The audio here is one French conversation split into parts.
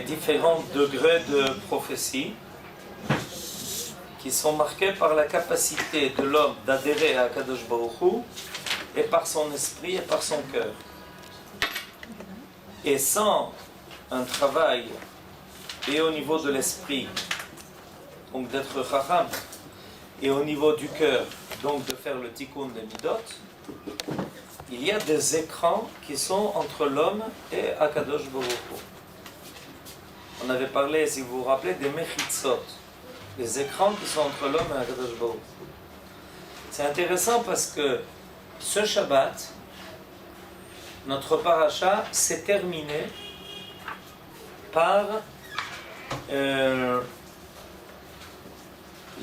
différents degrés de prophétie qui sont marqués par la capacité de l'homme d'adhérer à Kadosh Baruch Hu et par son esprit et par son cœur. Et sans un travail et au niveau de l'esprit, donc d'être chacham, et au niveau du cœur, donc de faire le tikkun des midot, il y a des écrans qui sont entre l'homme et Akadosh Baruch Hu. On avait parlé, si vous vous rappelez, des mechitzot, les écrans qui sont entre l'homme et Akadosh Baruch Hu. C'est intéressant parce que ce Shabbat, notre paracha s'est terminé par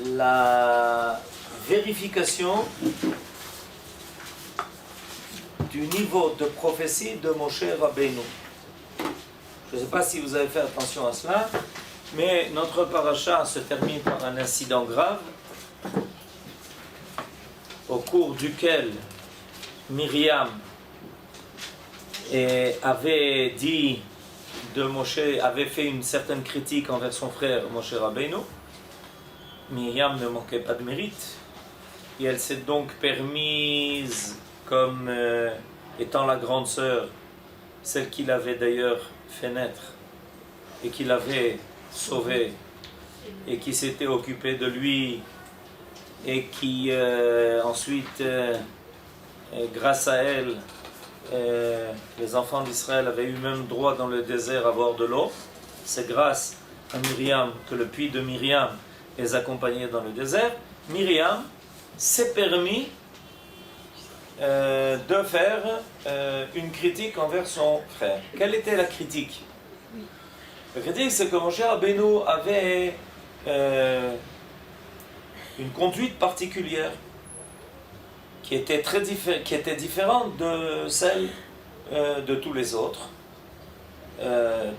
la vérification du niveau de prophétie de Moshe Rabbeinu. Je ne sais pas si vous avez fait attention à cela, mais notre paracha se termine par un incident grave au cours duquel Myriam avait dit de Moshe, avait fait une certaine critique envers son frère Moshe Rabbeinu. Myriam ne manquait pas de mérite et elle s'est donc permise, comme étant la grande sœur, celle qui l'avait d'ailleurs fait naître et qui l'avait sauvé et qui s'était occupée de lui et qui ensuite, grâce à elle, les enfants d'Israël avaient eu même droit dans le désert à boire de l'eau. C'est grâce à Myriam que le puits de Myriam les accompagnait dans le désert. Myriam s'est permis de faire une critique envers son frère. Quelle était la critique? La critique, c'est que Moshe Rabbeinu avait une conduite particulière qui était différente de celle de tous les autres.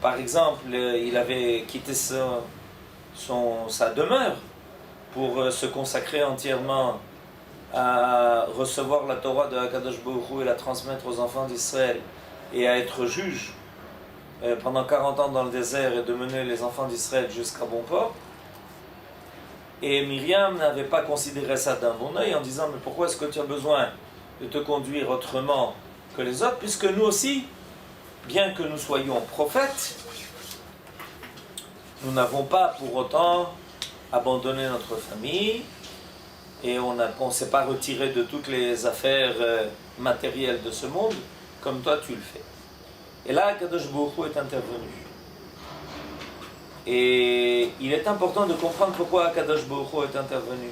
Par exemple, il avait quitté sa demeure pour se consacrer entièrement à recevoir la Torah de Akadosh Baruch Hu et la transmettre aux enfants d'Israël et à être juge pendant 40 ans dans le désert et de mener les enfants d'Israël jusqu'à bon port. Et Myriam n'avait pas considéré ça d'un bon œil en disant: mais pourquoi est-ce que tu as besoin de te conduire autrement que les autres, puisque nous aussi, bien que nous soyons prophètes, nous n'avons pas pour autant abandonné notre famille et on ne s'est pas retiré de toutes les affaires matérielles de ce monde comme toi tu le fais. Et là, Kadosh Baruch Hu est intervenu. Et il est important de comprendre pourquoi Kadosh Baruch Hu est intervenu.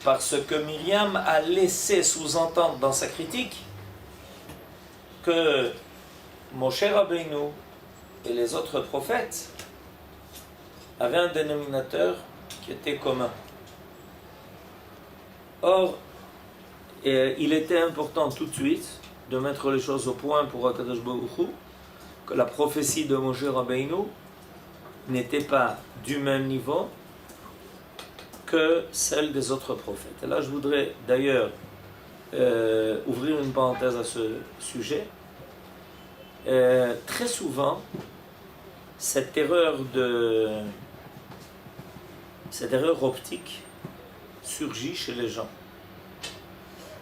Parce que Myriam a laissé sous-entendre dans sa critique que Moshe Rabbeinu et les autres prophètes avaient un dénominateur qui était commun. Or, il était important tout de suite de mettre les choses au point pour Akadosh Baruch Hu, que la prophétie de Moshe Rabbeinu n'était pas du même niveau que celle des autres prophètes. Et là, je voudrais d'ailleurs ouvrir une parenthèse à ce sujet. Très souvent, cette erreur optique surgit chez les gens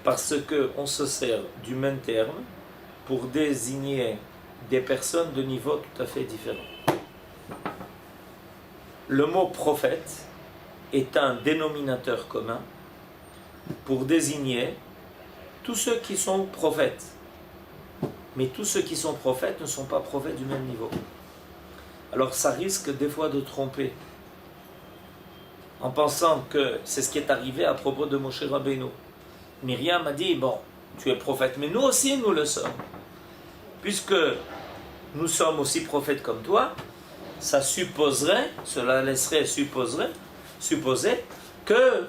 parce qu'on se sert du même terme pour désigner des personnes de niveau tout à fait différent. Le mot prophète est un dénominateur commun pour désigner tous ceux qui sont prophètes. Mais tous ceux qui sont prophètes ne sont pas prophètes du même niveau. Alors ça risque des fois de tromper, en pensant que c'est ce qui est arrivé à propos de Moshe Rabbeinu. Myriam a dit: bon, tu es prophète, mais nous aussi nous le sommes. Puisque nous sommes aussi prophètes comme toi, cela laisserait supposer que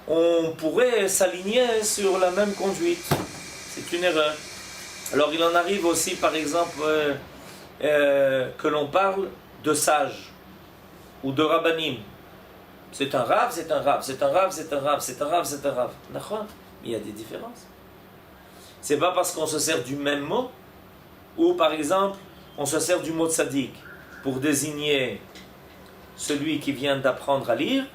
on pourrait s'aligner sur la même conduite. C'est une erreur. Alors il en arrive aussi, par exemple, que l'on parle de sages ou de rabbanim. C'est un rav, c'est un rav, c'est un rav, c'est un rav, c'est un rav, c'est un rav. D'accord ? Il y a des différences. C'est pas parce qu'on se sert du même mot, ou par exemple, on se sert du mot tzaddik pour désigner celui qui vient d'apprendre à lire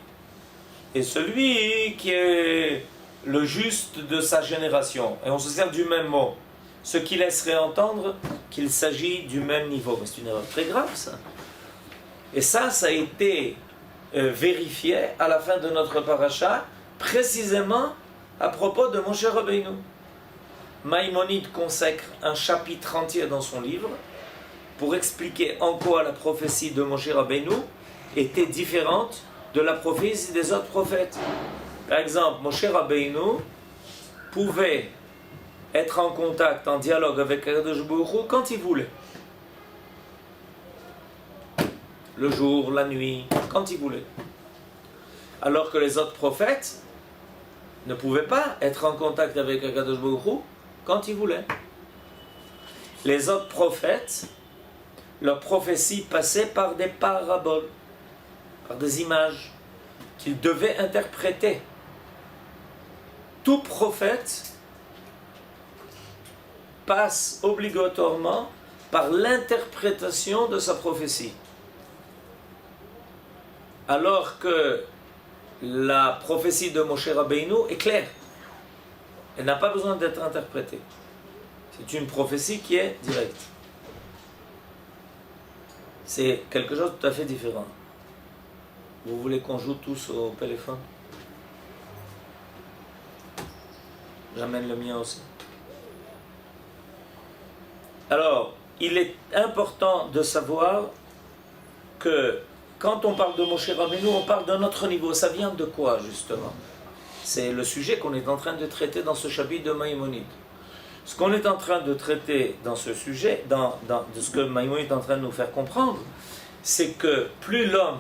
et celui qui est le juste de sa génération. Et on se sert du même mot, ce qui laisserait entendre qu'il s'agit du même niveau. Mais c'est une erreur très grave, ça. Et ça a été vérifié à la fin de notre paracha, précisément à propos de Moshe Rabbeinu. Maïmonide consacre un chapitre entier dans son livre pour expliquer en quoi la prophétie de Moshe Rabbeinu était différente de la prophétie des autres prophètes. Par exemple, Moshe Rabbeinu pouvait être en contact, en dialogue avec Akadosh Baruch Hu quand il voulait. Le jour, la nuit, quand il voulait. Alors que les autres prophètes ne pouvaient pas être en contact avec Akadosh Baruch Hu quand ils voulaient. Les autres prophètes, leur prophétie passait par des paraboles, par des images qu'ils devaient interpréter. Tout prophète passe obligatoirement par l'interprétation de sa prophétie. Alors que la prophétie de Moshe Rabbeinu est claire. Elle n'a pas besoin d'être interprétée. C'est une prophétie qui est directe. C'est quelque chose de tout à fait différent. Vous voulez qu'on joue tous au téléphone? J'amène le mien aussi. Alors, il est important de savoir que quand on parle de Moshe Rabbeinu, on parle d'un autre niveau. Ça vient de quoi, justement? C'est le sujet qu'on est en train de traiter dans ce chapitre de Maïmonide. Ce qu'on est en train de traiter dans ce sujet, de ce que Maïmonide est en train de nous faire comprendre, c'est que plus l'homme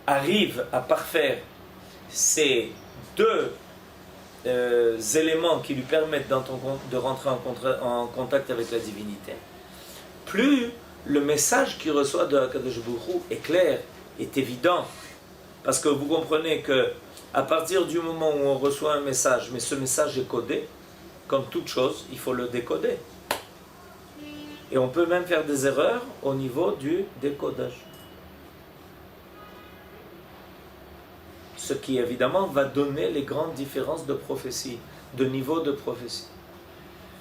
arrive à parfaire ces deux éléments qui lui permettent de rentrer en contact avec la divinité, plus le message qu'il reçoit de Akadosh Baruch Hu est clair, est évident. Parce que vous comprenez que à partir du moment où on reçoit un message, mais ce message est codé, comme toute chose, il faut le décoder. Et on peut même faire des erreurs au niveau du décodage. Ce qui évidemment va donner les grandes différences de prophétie, de niveau de prophétie.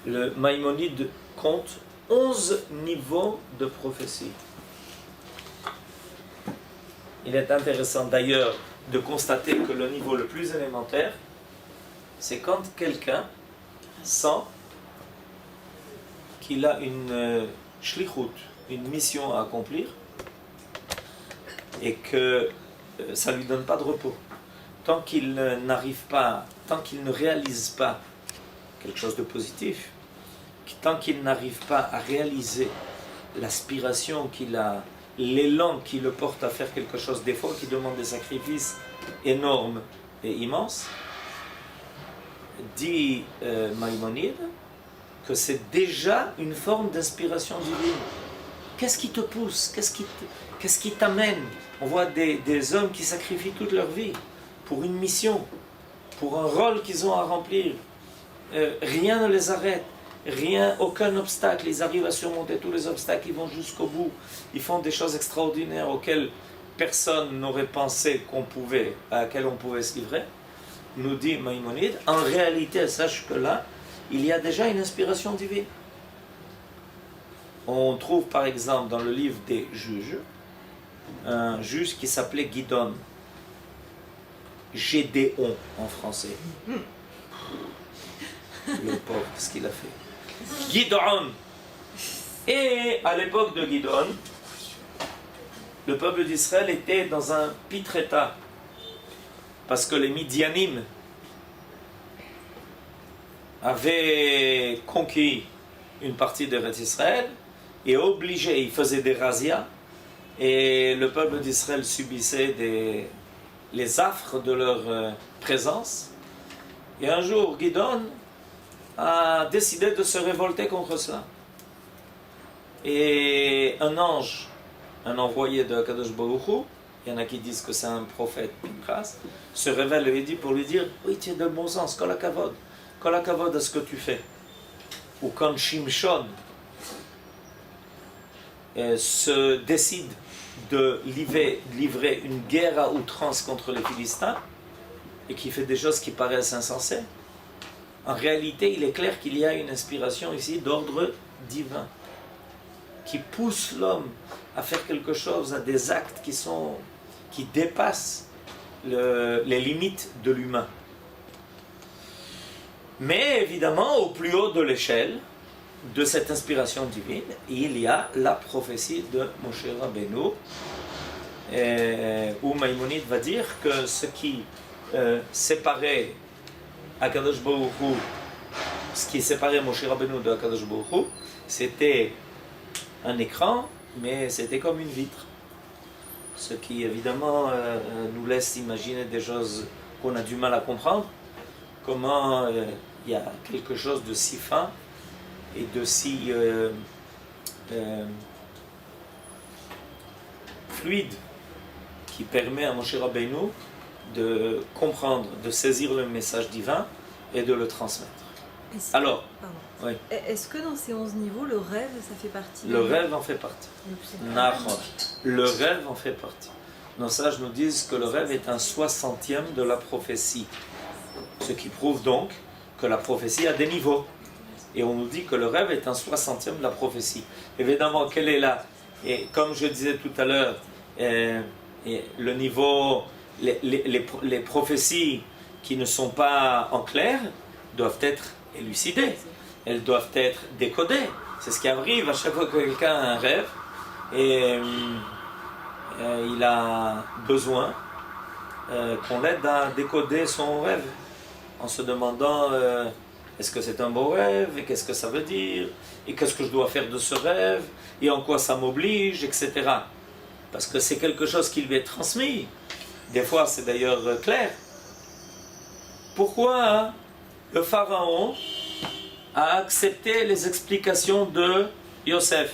Le Maïmonide compte 11 niveaux de prophétie. Il est intéressant d'ailleurs de constater que le niveau le plus élémentaire, c'est quand quelqu'un sent qu'il a une shlichut, une mission à accomplir, et que ça ne lui donne pas de repos. Tant qu'il n'arrive pas, tant qu'il ne réalise pas quelque chose de positif, tant qu'il n'arrive pas à réaliser l'aspiration qu'il a, l'élan qui le porte à faire quelque chose d'effort, qui demande des sacrifices énormes et immenses, dit Maïmonide que c'est déjà une forme d'inspiration divine. Qu'est-ce qui te pousse? Qu'est-ce qui t'amène? On voit des hommes qui sacrifient toute leur vie pour une mission, pour un rôle qu'ils ont à remplir. Rien ne les arrête. Rien, aucun obstacle, ils arrivent à surmonter tous les obstacles, ils vont jusqu'au bout, ils font des choses extraordinaires auxquelles personne n'aurait pensé à laquelle on pouvait se livrer. Nous dit Maïmonide, en réalité, sache que là, il y a déjà une inspiration divine. On trouve par exemple dans le livre des juges, un juge qui s'appelait Gidon, Gédéon en français. Le pauvre, ce qu'il a fait. Gidon. Et à l'époque de Gidon, le peuple d'Israël était dans un pitre état. Parce que les Midianim avaient conquis une partie d'Eretz Israël et obligé, ils faisaient des razzias, et le peuple d'Israël subissait les affres de leur présence. Et un jour, Gidon a décidé de se révolter contre cela. Et un ange, un envoyé de Kadosh Baruch Hu, il y en a qui disent que c'est un prophète, Pinchas, se révèle et dit pour lui dire: oui, tu es de bon sens, kol hakavod à ce que tu fais. Ou quand Shimshon se décide de livrer une guerre à outrance contre les Philistins et qui fait des choses qui paraissent insensées, en réalité, il est clair qu'il y a une inspiration ici d'ordre divin qui pousse l'homme à faire quelque chose, à des actes qui dépassent les limites de l'humain. Mais évidemment, au plus haut de l'échelle de cette inspiration divine, il y a la prophétie de Moshe Rabbeinu, où Maïmonide va dire que ce qui séparait Akadosh Baruch Hu, ce qui séparait Moshe Rabbeinu de Akadosh Baruch Hu, c'était un écran, mais c'était comme une vitre. Ce qui évidemment nous laisse imaginer des choses qu'on a du mal à comprendre. Comment il y a quelque chose de si fin et de si fluide qui permet à Moshe Rabbeinu de comprendre, de saisir le message divin et de le transmettre. Alors, oui. Est-ce que dans ces 11 niveaux, le rêve, ça fait partie? Le rêve en fait partie. Le rêve en fait partie. Nos sages nous disent que le rêve est un 60e de la prophétie. Ce qui prouve donc que la prophétie a des niveaux. Et on nous dit que le rêve est un 60e de la prophétie. Évidemment, quelle est là? Et comme je disais tout à l'heure, le niveau, les prophéties qui ne sont pas en clair doivent être élucidées. Elles doivent être décodées. C'est ce qui arrive à chaque fois que quelqu'un a un rêve et il a besoin qu'on l'aide à décoder son rêve en se demandant est-ce que c'est un beau rêve et qu'est-ce que ça veut dire et qu'est-ce que je dois faire de ce rêve et en quoi ça m'oblige, etc. Parce que c'est quelque chose qui lui est transmis. Des fois c'est d'ailleurs clair. Pourquoi le pharaon a accepté les explications de Yosef?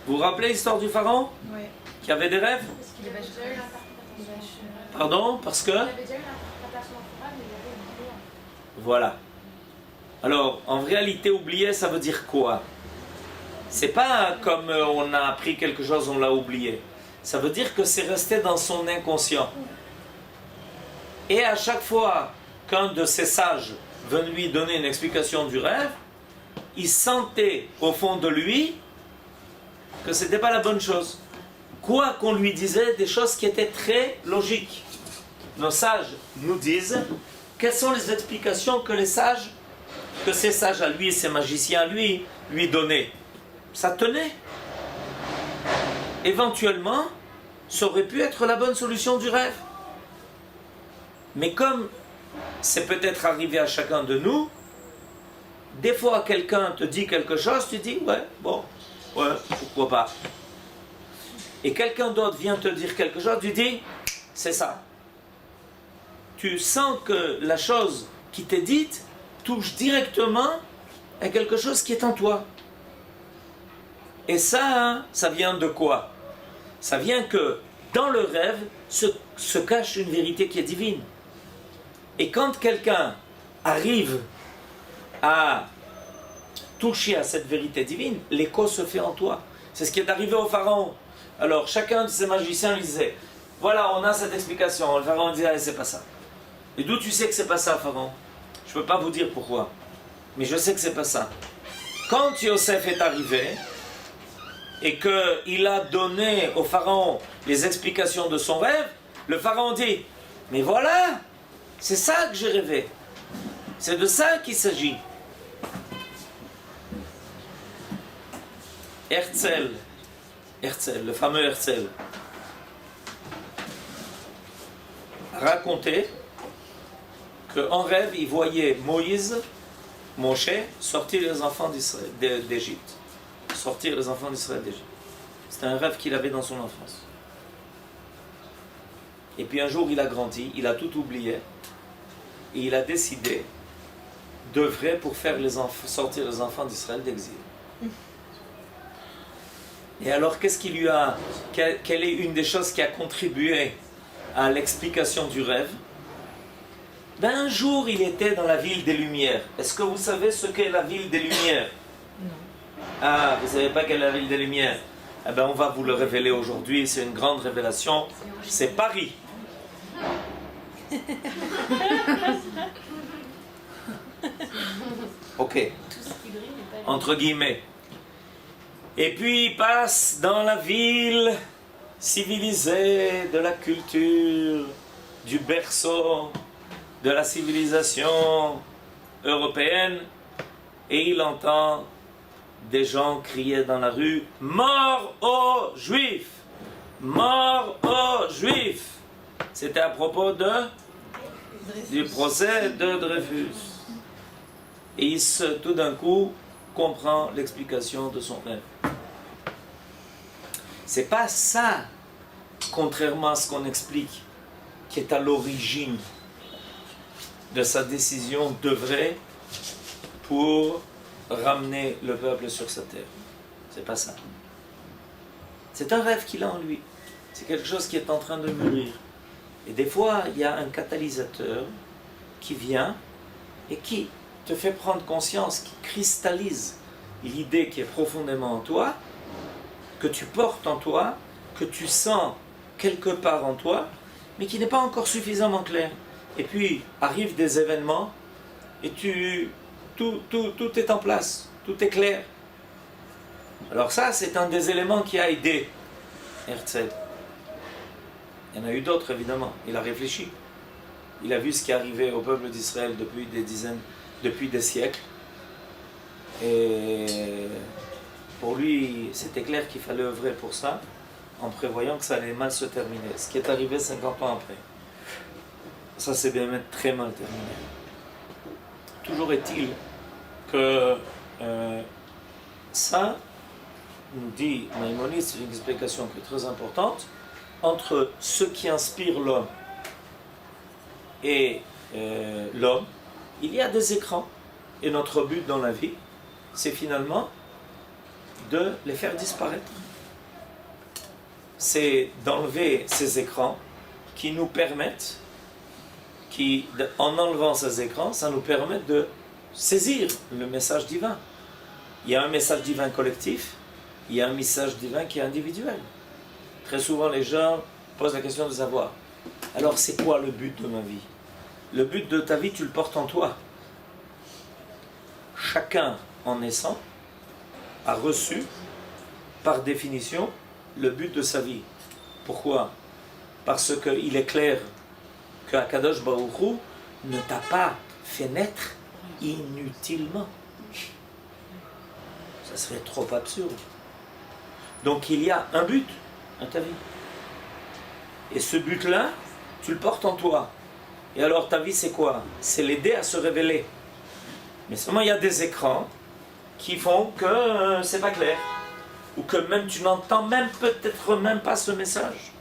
Vous vous rappelez l'histoire du pharaon? Oui. Qui avait des rêves? Pardon? Parce que? Voilà. Alors, en réalité, oublier, ça veut dire quoi? C'est pas comme on a appris quelque chose, on l'a oublié. Ça veut dire que c'est resté dans son inconscient. Et à chaque fois qu'un de ces sages venait lui donner une explication du rêve, il sentait au fond de lui que ce n'était pas la bonne chose. Quoi qu'on lui disait, des choses qui étaient très logiques. Nos sages nous disent quelles sont les explications que ces sages à lui, ces magiciens à lui donnaient. Ça tenait. Éventuellement, ça aurait pu être la bonne solution du rêve. Mais comme c'est peut-être arrivé à chacun de nous, des fois quelqu'un te dit quelque chose, tu dis ouais, bon, ouais, pourquoi pas. Et quelqu'un d'autre vient te dire quelque chose, tu dis c'est ça. Tu sens que la chose qui t'est dite touche directement à quelque chose qui est en toi. Et ça, ça vient de quoi? Ça vient que dans le rêve se cache une vérité qui est divine. Et quand quelqu'un arrive à toucher à cette vérité divine, l'écho se fait en toi. C'est ce qui est arrivé au pharaon. Alors chacun de ces magiciens lui disait, voilà, on a cette explication. Le pharaon disait, allez, c'est pas ça. Et d'où tu sais que c'est pas ça, pharaon? Je peux pas vous dire pourquoi, mais je sais que c'est pas ça. Quand Yosef est arrivé et qu'il a donné au pharaon les explications de son rêve, le pharaon dit, mais voilà, c'est ça que j'ai rêvé. C'est de ça qu'il s'agit. Herzl, le fameux Herzl, racontait qu'en rêve, il voyait Moshe, sortir les enfants d'Égypte. Sortir les enfants d'Israël d'Égypte. C'était un rêve qu'il avait dans son enfance. Et puis un jour, il a grandi, il a tout oublié, et il a décidé d'œuvrer pour faire sortir les enfants d'Israël d'exil. Et alors, qu'est-ce qui lui a... Quelle est une des choses qui a contribué à l'explication du rêve? Ben, un jour, il était dans la ville des Lumières. Est-ce que vous savez ce qu'est la ville des Lumières? Non. Ah, vous savez pas quelle est la ville des Lumières? Eh bien, on va vous le révéler aujourd'hui, c'est une grande révélation. C'est Paris. Ok. Entre guillemets. Et puis il passe dans la ville civilisée de la culture, du berceau de la civilisation européenne, et il entend des gens crier dans la rue « Mort aux Juifs! Mort aux Juifs !» C'était à propos du procès de Dreyfus. Et il tout d'un coup comprend l'explication de son rêve. C'est pas ça, contrairement à ce qu'on explique, qui est à l'origine de sa décision d'œuvrer pour ramener le peuple sur sa terre. C'est pas ça. C'est un rêve qu'il a en lui. C'est quelque chose qui est en train de mûrir. Et des fois, il y a un catalyseur qui vient et qui te fait prendre conscience, qui cristallise l'idée qui est profondément en toi, que tu portes en toi, que tu sens quelque part en toi, mais qui n'est pas encore suffisamment clair. Et puis arrivent des événements et tout est en place, tout est clair. Alors ça, c'est un des éléments qui a aidé Herzl. Il y en a eu d'autres, évidemment. Il a réfléchi. Il a vu ce qui arrivait au peuple d'Israël depuis des siècles. Et pour lui, c'était clair qu'il fallait œuvrer pour ça, en prévoyant que ça allait mal se terminer. Ce qui est arrivé 50 ans après. Ça s'est bien très mal terminé. Toujours est-il que ça, nous dit Maïmonide, c'est une explication qui est très importante, entre ce qui inspire l'homme et l'homme, il y a des écrans. Et notre but dans la vie, c'est finalement de les faire disparaître. C'est d'enlever ces écrans qui nous permettent, en enlevant ces écrans, ça nous permet de saisir le message divin. Il y a un message divin collectif, il y a un message divin qui est individuel. Très souvent, les gens posent la question de savoir, alors c'est quoi le but de ma vie? Le but de ta vie, tu le portes en toi. Chacun, en naissant, a reçu, par définition, le but de sa vie. Pourquoi? Parce qu'il est clair que Akadosh Baruch Hu ne t'a pas fait naître inutilement. Ça serait trop absurde. Donc il y a un but à ta vie. Et ce but-là, tu le portes en toi. Et alors ta vie, c'est quoi? C'est l'aider à se révéler. Mais seulement il y a des écrans qui font que c'est pas clair. Ou que même tu n'entends même peut-être même pas ce message.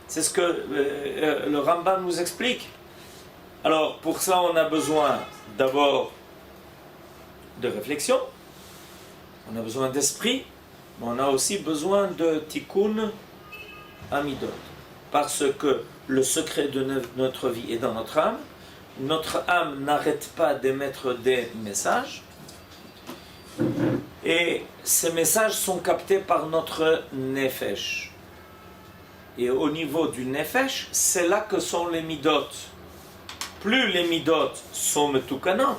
C'est ce que le Rambam nous explique. Alors pour ça on a besoin d'abord de réflexion, on a besoin d'esprit, mais on a aussi besoin de tikkun amidot. Parce que le secret de notre vie est dans notre âme. Notre âme n'arrête pas d'émettre des messages. Et ces messages sont captés par notre nefesh. Et au niveau du nefesh, c'est là que sont les midot. Plus les midot sont metukanot,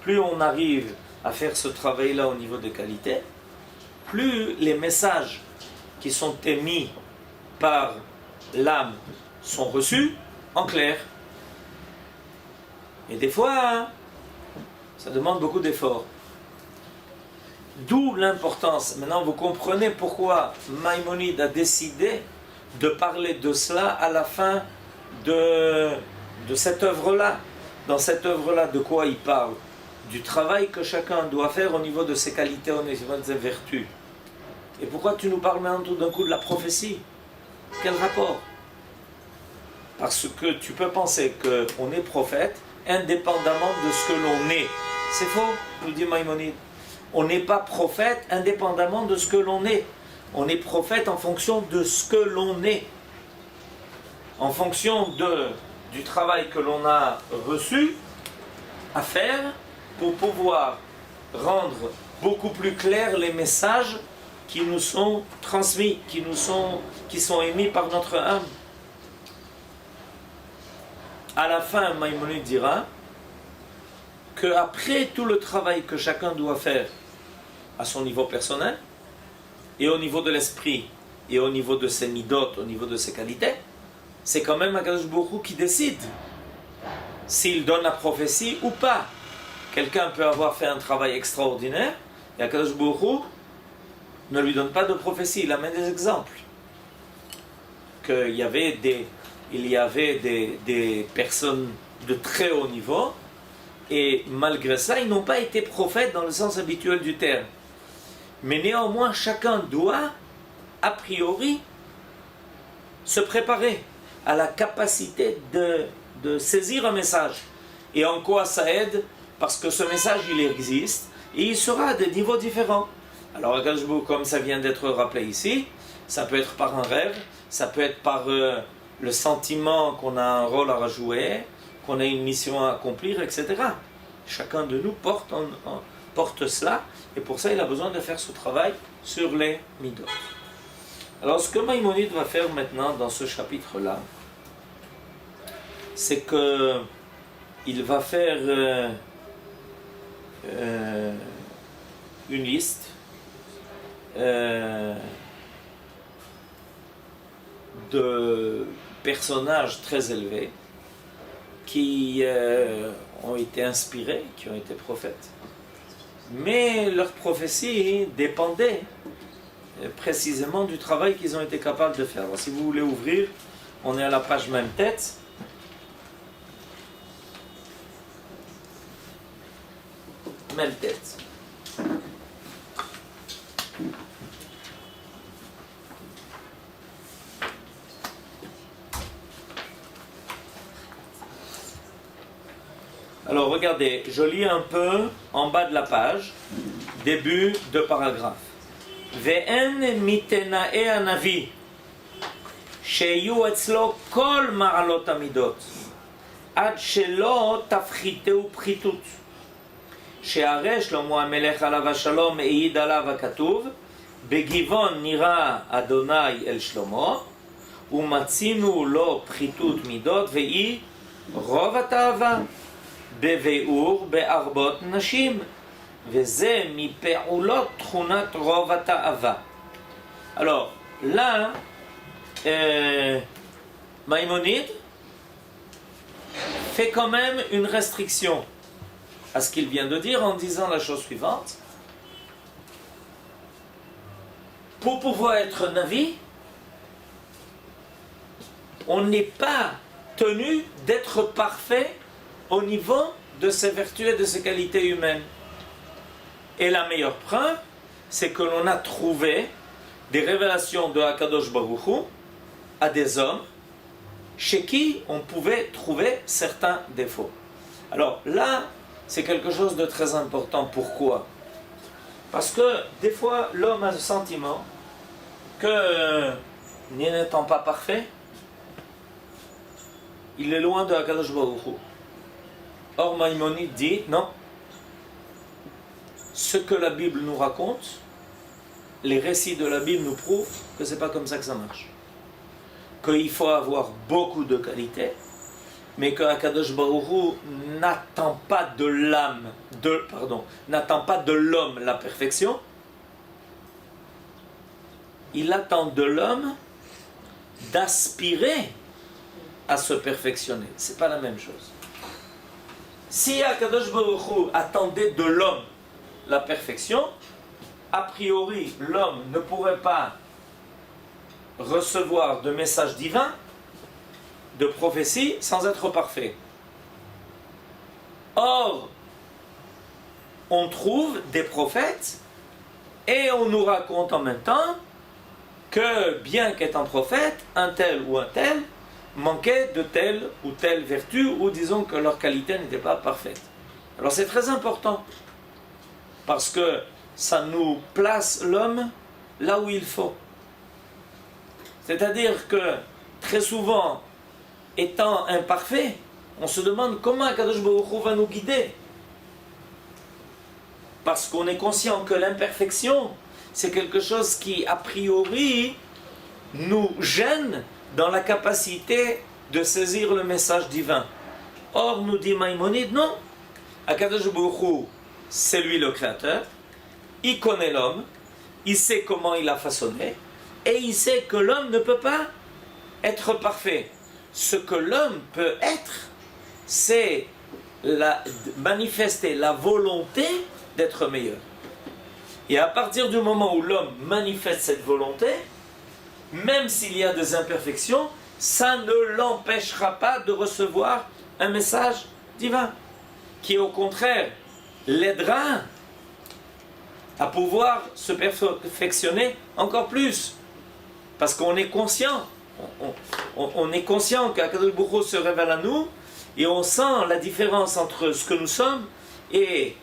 plus on arrive à faire ce travail-là au niveau des qualités, plus les messages qui sont émis par l'âme sont reçus en clair. Et des fois, ça demande beaucoup d'efforts. D'où l'importance. Maintenant, vous comprenez pourquoi Maïmonide a décidé de parler de cela à la fin de cette œuvre-là. Dans cette œuvre-là, de quoi il parle? Du travail que chacun doit faire au niveau de ses qualités, au niveau de ses vertus. Et pourquoi tu nous parles maintenant tout d'un coup de la prophétie? Quel rapport? Parce que tu peux penser qu'on est prophète indépendamment de ce que l'on est. C'est faux, nous dit Maïmonide. On n'est pas prophète indépendamment de ce que l'on est. On est prophète en fonction de ce que l'on est. En fonction du travail que l'on a reçu à faire pour pouvoir rendre beaucoup plus clairs les messages qui nous sont transmis, qui sont émis par notre âme. À la fin, Maïmonide dira qu'après tout le travail que chacun doit faire à son niveau personnel, et au niveau de l'esprit, et au niveau de ses midot, au niveau de ses qualités, c'est quand même Akadosh Baruch Hu qui décide s'il donne la prophétie ou pas. Quelqu'un peut avoir fait un travail extraordinaire, et Akadosh Baruch Hu ne lui donne pas de prophétie. Il amène des exemples. Qu'il y avait des personnes de très haut niveau, et malgré ça, ils n'ont pas été prophètes dans le sens habituel du terme. Mais néanmoins, chacun doit, a priori, se préparer à la capacité de saisir un message. Et en quoi ça aide? Parce que ce message, il existe, et il sera à des niveaux différents. Alors, comme ça vient d'être rappelé ici, ça peut être par un rêve, ça peut être par le sentiment qu'on a un rôle à jouer, qu'on a une mission à accomplir, etc. Chacun de nous porte cela, et pour ça il a besoin de faire ce travail sur les midot. Alors ce que Maïmonide va faire maintenant dans ce chapitre-là, c'est que il va faire une liste de personnages très élevés qui ont été inspirés, qui ont été prophètes. Mais leur prophétie dépendait précisément du travail qu'ils ont été capables de faire. Alors, si vous voulez ouvrir, on est à la page même tête. Même tête. Alors regardez, je lis un peu en bas de la page, début de paragraphe. Ve'en mitenae anavi, sheyu etzlo kol ma'alot amidot, ad shelo tafchiteu pritut, שהרי שלמה המלך עליו השלום העיד עליו הכתוב בגבעון נראה אדוני אל שלמה ומצינו לו פחיתות מידות והיא רוב התאווה בביאור בארבות נשים וזה מפעולות תכונת רוב התאווה. Alors là Maïmonide fait quand même une restriction à ce qu'il vient de dire en disant la chose suivante. Pour pouvoir être Navi, on n'est pas tenu d'être parfait au niveau de ses vertus et de ses qualités humaines. Et la meilleure preuve, c'est que l'on a trouvé des révélations de Akadosh Baruch Hu à des hommes chez qui on pouvait trouver certains défauts. Alors là, c'est quelque chose de très important. Pourquoi? Parce que des fois, l'homme a le sentiment que, n'étant pas parfait, il est loin de Akadosh Baruch Hu. Or, Maïmonide dit, non. Ce que la Bible nous raconte, les récits de la Bible nous prouvent que c'est pas comme ça que ça marche. Qu'il faut avoir beaucoup de qualités, mais que Akadosh Baruch Hu n'attend pas de n'attend pas de l'homme la perfection. Il attend de l'homme d'aspirer à se perfectionner. C'est pas la même chose. Si Akadosh Baruch Hu attendait de l'homme la perfection, a priori l'homme ne pourrait pas recevoir de messages divins, de prophétie, sans être parfait. Or, on trouve des prophètes et on nous raconte en même temps que, bien qu'étant prophète, un tel ou un tel manquait de telle ou telle vertu, ou disons que leur qualité n'était pas parfaite. Alors c'est très important, parce que ça nous place l'homme là où il faut. C'est-à-dire que, très souvent, étant imparfait, on se demande comment Akadosh Baruch Hu va nous guider. Parce qu'on est conscient que l'imperfection, c'est quelque chose qui, a priori, nous gêne dans la capacité de saisir le message divin. Or, nous dit Maïmonide, non. Akadosh Baruch Hu, c'est lui le créateur. Il connaît l'homme. Il sait comment il l'a façonné. Et il sait que l'homme ne peut pas être parfait. Ce que l'homme peut être, c'est manifester la volonté d'être meilleur. Et à partir du moment où l'homme manifeste cette volonté, même s'il y a des imperfections, ça ne l'empêchera pas de recevoir un message divin, qui au contraire l'aidera à pouvoir se perfectionner encore plus. Parce qu'on est conscient, on est conscient qu'Akadosh Baruch Hu se révèle à nous, et on sent la différence entre ce que nous sommes et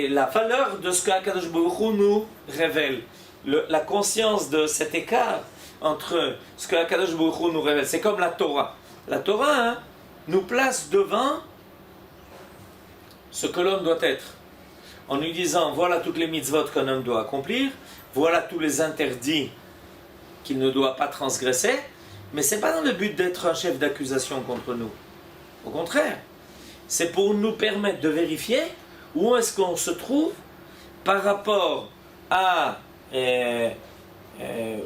la valeur de ce qu'Akadosh Baruch Hu nous révèle. La conscience de cet écart entre ce qu'Akadosh Baruch Hu nous révèle, c'est comme la Torah. La Torah nous place devant ce que l'homme doit être, en lui disant voilà toutes les mitzvot qu'un homme doit accomplir, voilà tous les interdits qu'il ne doit pas transgresser, mais ce n'est pas dans le but d'être un chef d'accusation contre nous. Au contraire, c'est pour nous permettre de vérifier où est-ce qu'on se trouve par rapport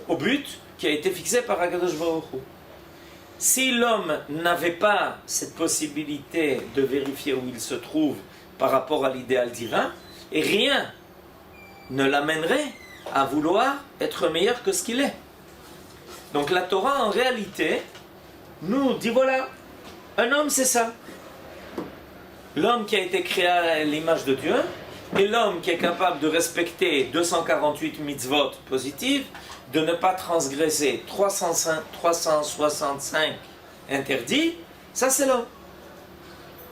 au but qui a été fixé par Akadosh Baruch Hu. Si l'homme n'avait pas cette possibilité de vérifier où il se trouve par rapport à l'idéal divin, et rien ne l'amènerait à vouloir être meilleur que ce qu'il est. Donc la Torah en réalité nous dit voilà, un homme c'est ça. L'homme qui a été créé à l'image de Dieu, et l'homme qui est capable de respecter 248 mitzvot positives, de ne pas transgresser 365 interdits, ça c'est l'homme.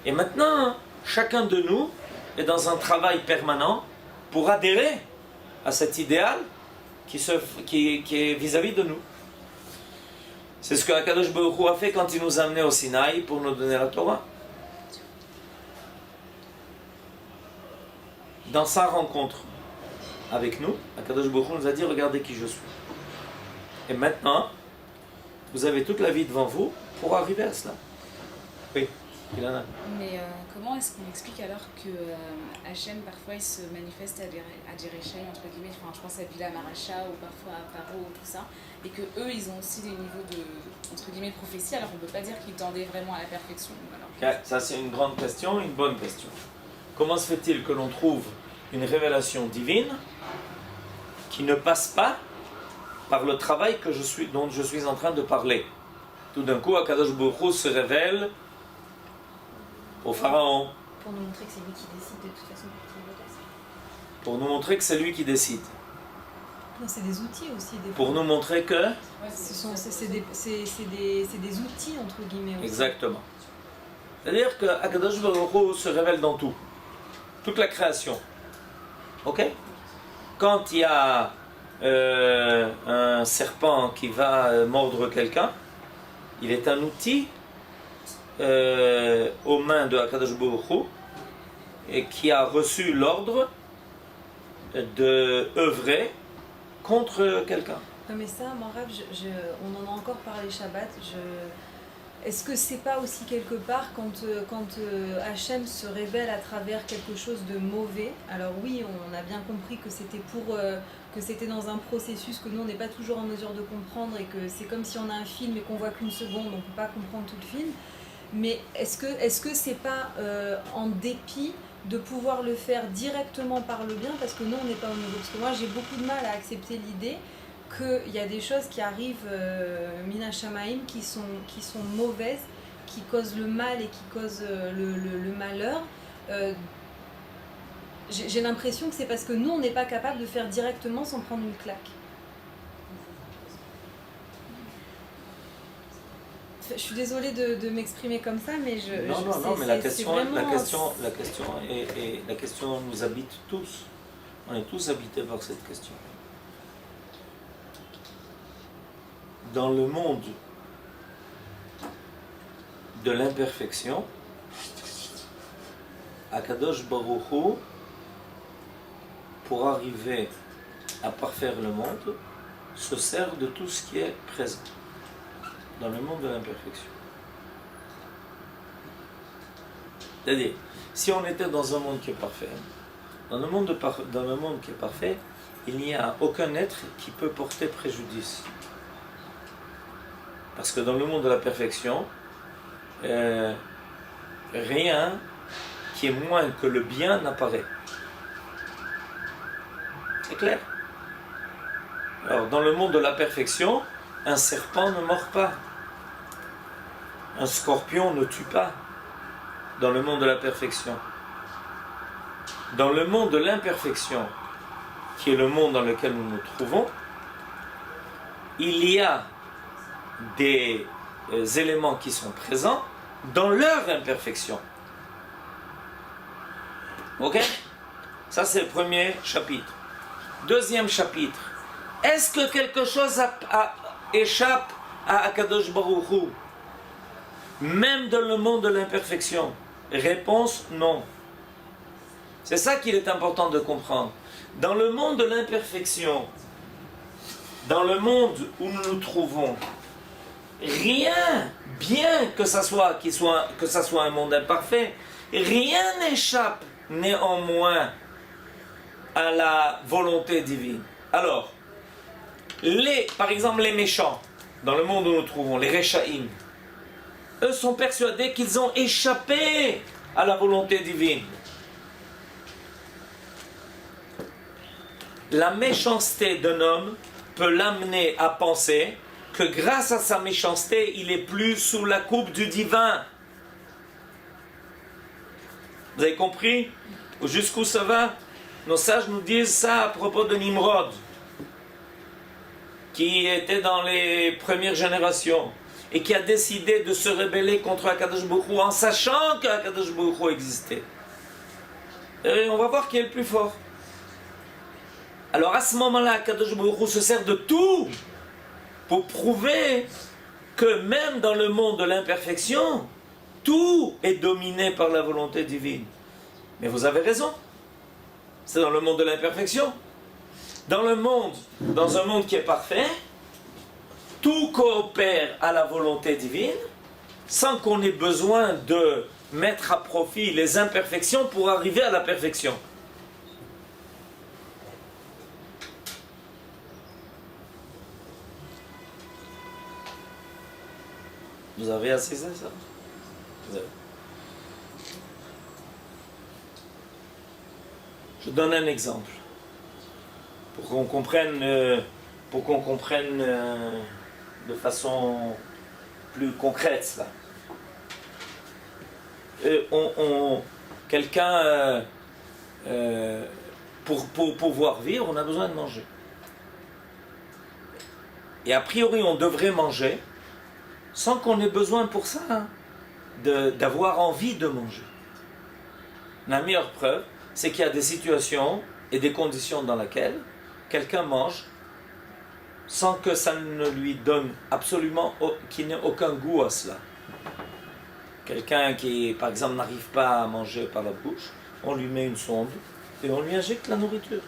Et maintenant, chacun de nous est dans un travail permanent pour adhérer à cet idéal qui est vis-à-vis de nous. C'est ce que Akadosh Baruch Hu a fait quand il nous a amenés au Sinaï pour nous donner la Torah. Dans sa rencontre avec nous, Akadosh Baruch Hu nous a dit regardez qui je suis. Et maintenant, vous avez toute la vie devant vous pour arriver à cela. Oui, Ilana. Mais comment est-ce qu'on explique alors que Hachem parfois il se manifeste à des Réchaïm, entre guillemets, enfin, je pense à Bilam Aracha ou parfois à Paro ou tout ça, et que eux ils ont aussi des niveaux de entre guillemets prophétie, alors on ne peut pas dire qu'ils tendaient vraiment à la perfection. Alors ça c'est une grande question, une bonne question. Comment se fait-il que l'on trouve une révélation divine qui ne passe pas par le travail dont je suis en train de parler? Tout d'un coup, Akadosh Baruch Hu se révèle au pharaon. Pour nous montrer que c'est lui qui décide de toute façon pour qu'il le fasse. Pour nous montrer que c'est lui qui décide. Non, c'est des outils aussi. Pour nous montrer que... C'est des outils, entre guillemets. Aussi. Exactement. C'est-à-dire que Akadosh Baruch Hu se révèle dans tout. Toute la création. Ok? Quand il y a un serpent qui va mordre quelqu'un, il est un outil aux mains de Akadosh Baruch Hu et qui a reçu l'ordre de œuvrer contre quelqu'un. Non mais ça, mon rêve, on en a encore parlé Shabbat. Est-ce que c'est pas aussi quelque part quand Hachem se révèle à travers quelque chose de mauvais? Alors oui, on a bien compris que c'était que c'était dans un processus que nous on n'est pas toujours en mesure de comprendre et que c'est comme si on a un film et qu'on voit qu'une seconde, on peut pas comprendre tout le film. Mais est-ce que c'est pas en dépit de pouvoir le faire directement par le bien, parce que nous on n'est pas au niveau, parce que moi j'ai beaucoup de mal à accepter l'idée qu'il y a des choses qui arrivent Mina Shamaim qui sont mauvaises, qui causent le mal et qui causent le malheur. J'ai l'impression que c'est parce que nous on n'est pas capable de faire directement sans prendre une claque. Je suis désolée de m'exprimer comme ça, mais Non, mais la question nous habite tous. On est tous habités par cette question. Dans le monde de l'imperfection, Akadosh Baruch Hu pour arriver à parfaire le monde, se sert de tout ce qui est présent dans le monde de l'imperfection. C'est-à-dire, si on était dans un monde qui est parfait, dans le monde qui est parfait, il n'y a aucun être qui peut porter préjudice. Parce que dans le monde de la perfection, rien qui est moins que le bien n'apparaît. C'est clair? Alors, dans le monde de la perfection, un serpent ne mord pas. Un scorpion ne tue pas. Dans le monde de la perfection. Dans le monde de l'imperfection, qui est le monde dans lequel nous nous trouvons, il y a des éléments qui sont présents dans leur imperfection. Ok? Ça, c'est le premier chapitre. Deuxième chapitre. Est-ce que quelque chose échappe à Akadosh Baruch Hu? Même dans le monde de l'imperfection? Réponse, non. C'est ça qu'il est important de comprendre. Dans le monde de l'imperfection, dans le monde où nous nous trouvons, rien, bien que ça soit un monde imparfait, rien n'échappe néanmoins à la volonté divine. Alors, par exemple les méchants, dans le monde où nous nous trouvons, les Rechaïm, eux sont persuadés qu'ils ont échappé à la volonté divine. La méchanceté d'un homme peut l'amener à penser que grâce à sa méchanceté, il est plus sous la coupe du divin. Vous avez compris jusqu'où ça va? Nos sages nous disent ça à propos de Nimrod, qui était dans les premières générations et qui a décidé de se rebeller contre Akadosh Baruch Hu en sachant qu'Akadosh Baruch Hu existait. Et on va voir qui est le plus fort. Alors à ce moment-là, Akadosh Baruch Hu se sert de tout pour prouver que même dans le monde de l'imperfection, tout est dominé par la volonté divine. Mais vous avez raison. C'est dans le monde de l'imperfection. Dans un monde qui est parfait, tout coopère à la volonté divine sans qu'on ait besoin de mettre à profit les imperfections pour arriver à la perfection. Vous avez assisté ça? Vous avez. Je donne un exemple pour qu'on comprenne de façon plus concrète cela. Quelqu'un, pour pouvoir vivre, on a besoin de manger. Et a priori, on devrait manger sans qu'on ait besoin pour ça d'avoir envie de manger. La meilleure preuve, c'est qu'il y a des situations et des conditions dans lesquelles quelqu'un mange sans que ça ne lui donne absolument, qu'il n'ait aucun goût à cela. Quelqu'un qui, par exemple, n'arrive pas à manger par la bouche, on lui met une sonde et on lui injecte la nourriture.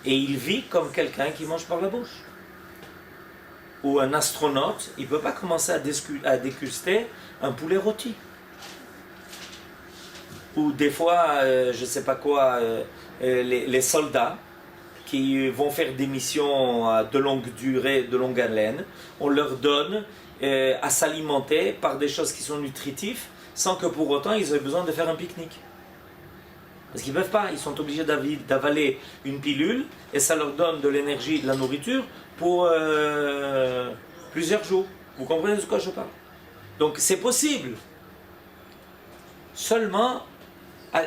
Et il vit comme quelqu'un qui mange par la bouche. Ou un astronaute, il ne peut pas commencer à déguster un poulet rôti. Ou des fois, je ne sais pas quoi, les soldats qui vont faire des missions de longue durée, de longue haleine, on leur donne à s'alimenter par des choses qui sont nutritives, sans que pour autant ils aient besoin de faire un pique-nique. Parce qu'ils ne peuvent pas, ils sont obligés d'avaler une pilule, et ça leur donne de l'énergie et de la nourriture pour plusieurs jours. Vous comprenez de quoi je parle? Donc c'est possible. Seulement,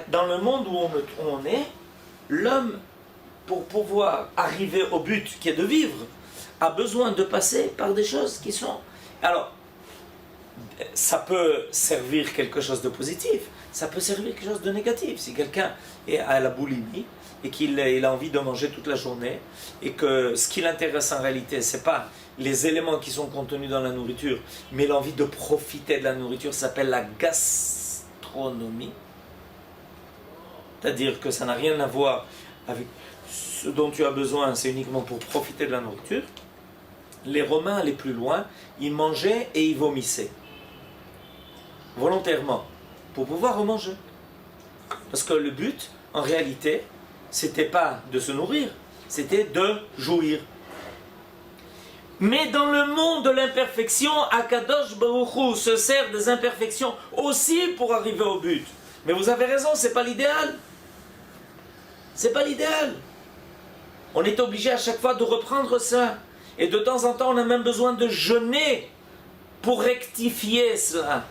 dans le monde où on est, l'homme, pour pouvoir arriver au but qui est de vivre, a besoin de passer par des choses qui sont... Alors, ça peut servir quelque chose de positif, ça peut servir quelque chose de négatif. Si quelqu'un est à la boulimie et qu'il a envie de manger toute la journée, et que ce qui l'intéresse en réalité, ce n'est pas les éléments qui sont contenus dans la nourriture, mais l'envie de profiter de la nourriture, ça s'appelle la gastronomie. C'est-à-dire que ça n'a rien à voir avec ce dont tu as besoin, c'est uniquement pour profiter de la nourriture. Les Romains allaient plus loin, ils mangeaient et ils vomissaient. Volontairement, pour pouvoir remanger. Parce que le but, en réalité, c'était pas de se nourrir, c'était de jouir. Mais dans le monde de l'imperfection, Akadosh Baruch Hu se sert des imperfections aussi pour arriver au but. Mais vous avez raison, c'est pas l'idéal. C'est pas l'idéal. On est obligé à chaque fois de reprendre ça. Et de temps en temps, on a même besoin de jeûner pour rectifier cela.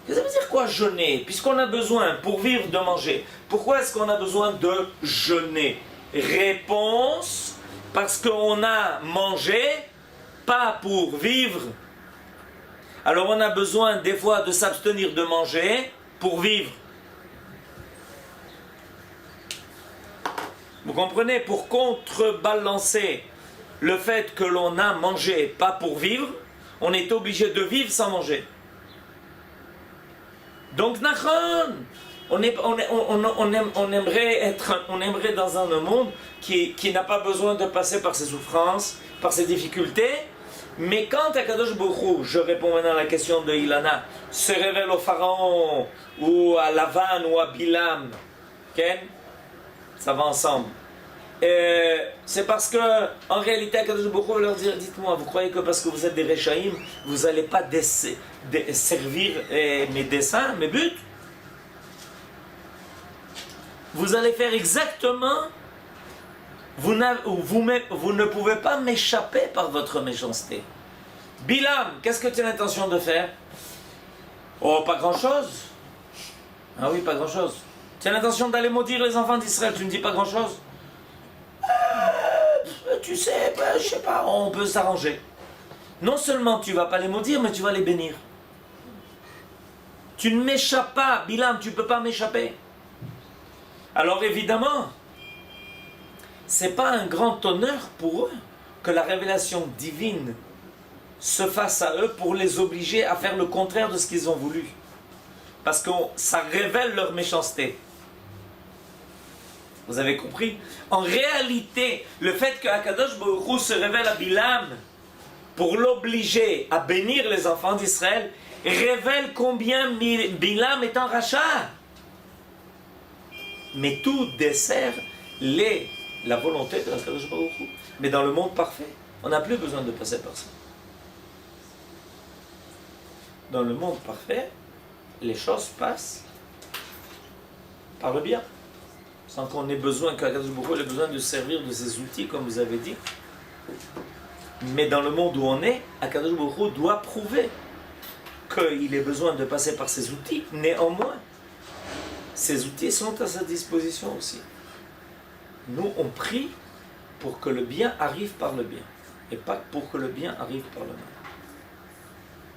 Ça veut dire quoi jeûner? Puisqu'on a besoin, pour vivre, de manger. Pourquoi est-ce qu'on a besoin de jeûner? Réponse, parce qu'on a mangé, pas pour vivre. Alors on a besoin des fois de s'abstenir de manger pour vivre. Vous comprenez? Pour contrebalancer le fait que l'on a mangé pas pour vivre, on est obligé de vivre sans manger. Donc, Nachon, on aimerait dans un monde qui n'a pas besoin de passer par ses souffrances, par ses difficultés. Mais quand Akadosh Baruch Hu, je réponds maintenant à la question de Ilana, se révèle au Pharaon, ou à Lavan, ou à Bilam, okay? Ça va ensemble. C'est parce que, en réalité, Akadosh Baruch Hu va leur dire, dites-moi, vous croyez que parce que vous êtes des Rechaïm, vous n'allez pas servir mes desseins, mes buts? Vous allez faire exactement, vous ne pouvez pas m'échapper par votre méchanceté. Bilam, qu'est-ce que tu as l'intention de faire? Oh, pas grand-chose. Ah oui, pas grand-chose. Tu as l'intention d'aller maudire les enfants d'Israël, tu ne dis pas grand-chose? Tu sais, je sais pas, on peut s'arranger. Non seulement tu vas pas les maudire, mais tu vas les bénir. Tu ne m'échappes pas, Bilam, tu ne peux pas m'échapper. Alors évidemment, c'est pas un grand honneur pour eux que la révélation divine se fasse à eux pour les obliger à faire le contraire de ce qu'ils ont voulu. Parce que ça révèle leur méchanceté. Vous avez compris? En réalité, le fait que Akadosh Baruch Hu se révèle à Bilam pour l'obliger à bénir les enfants d'Israël révèle combien Bilam est un rachat. Mais tout dessert la volonté de Akadosh Baruch Hu. Mais dans le monde parfait, on n'a plus besoin de passer par ça. Dans le monde parfait, les choses passent par le bien. Sans qu'on ait besoin, qu'Akadosh Baruch Hu ait besoin de servir de ses outils, comme vous avez dit. Mais dans le monde où on est, Akadosh Baruch Hu doit prouver qu'il ait besoin de passer par ses outils. Néanmoins, ces outils sont à sa disposition aussi. Nous, on prie pour que le bien arrive par le bien, et pas pour que le bien arrive par le mal.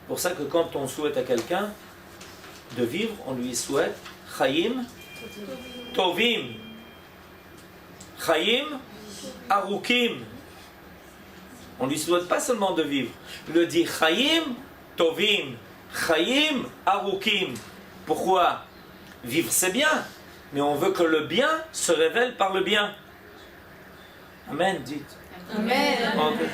C'est pour ça que quand on souhaite à quelqu'un de vivre, on lui souhaite Chaim Tovim. Chaim Arukim. On ne lui souhaite pas seulement de vivre. Il le dit Chaim Tovim. Chaim Arukim. Pourquoi? Vivre c'est bien, mais on veut que le bien se révèle par le bien. Amen, dites. Amen. Okay.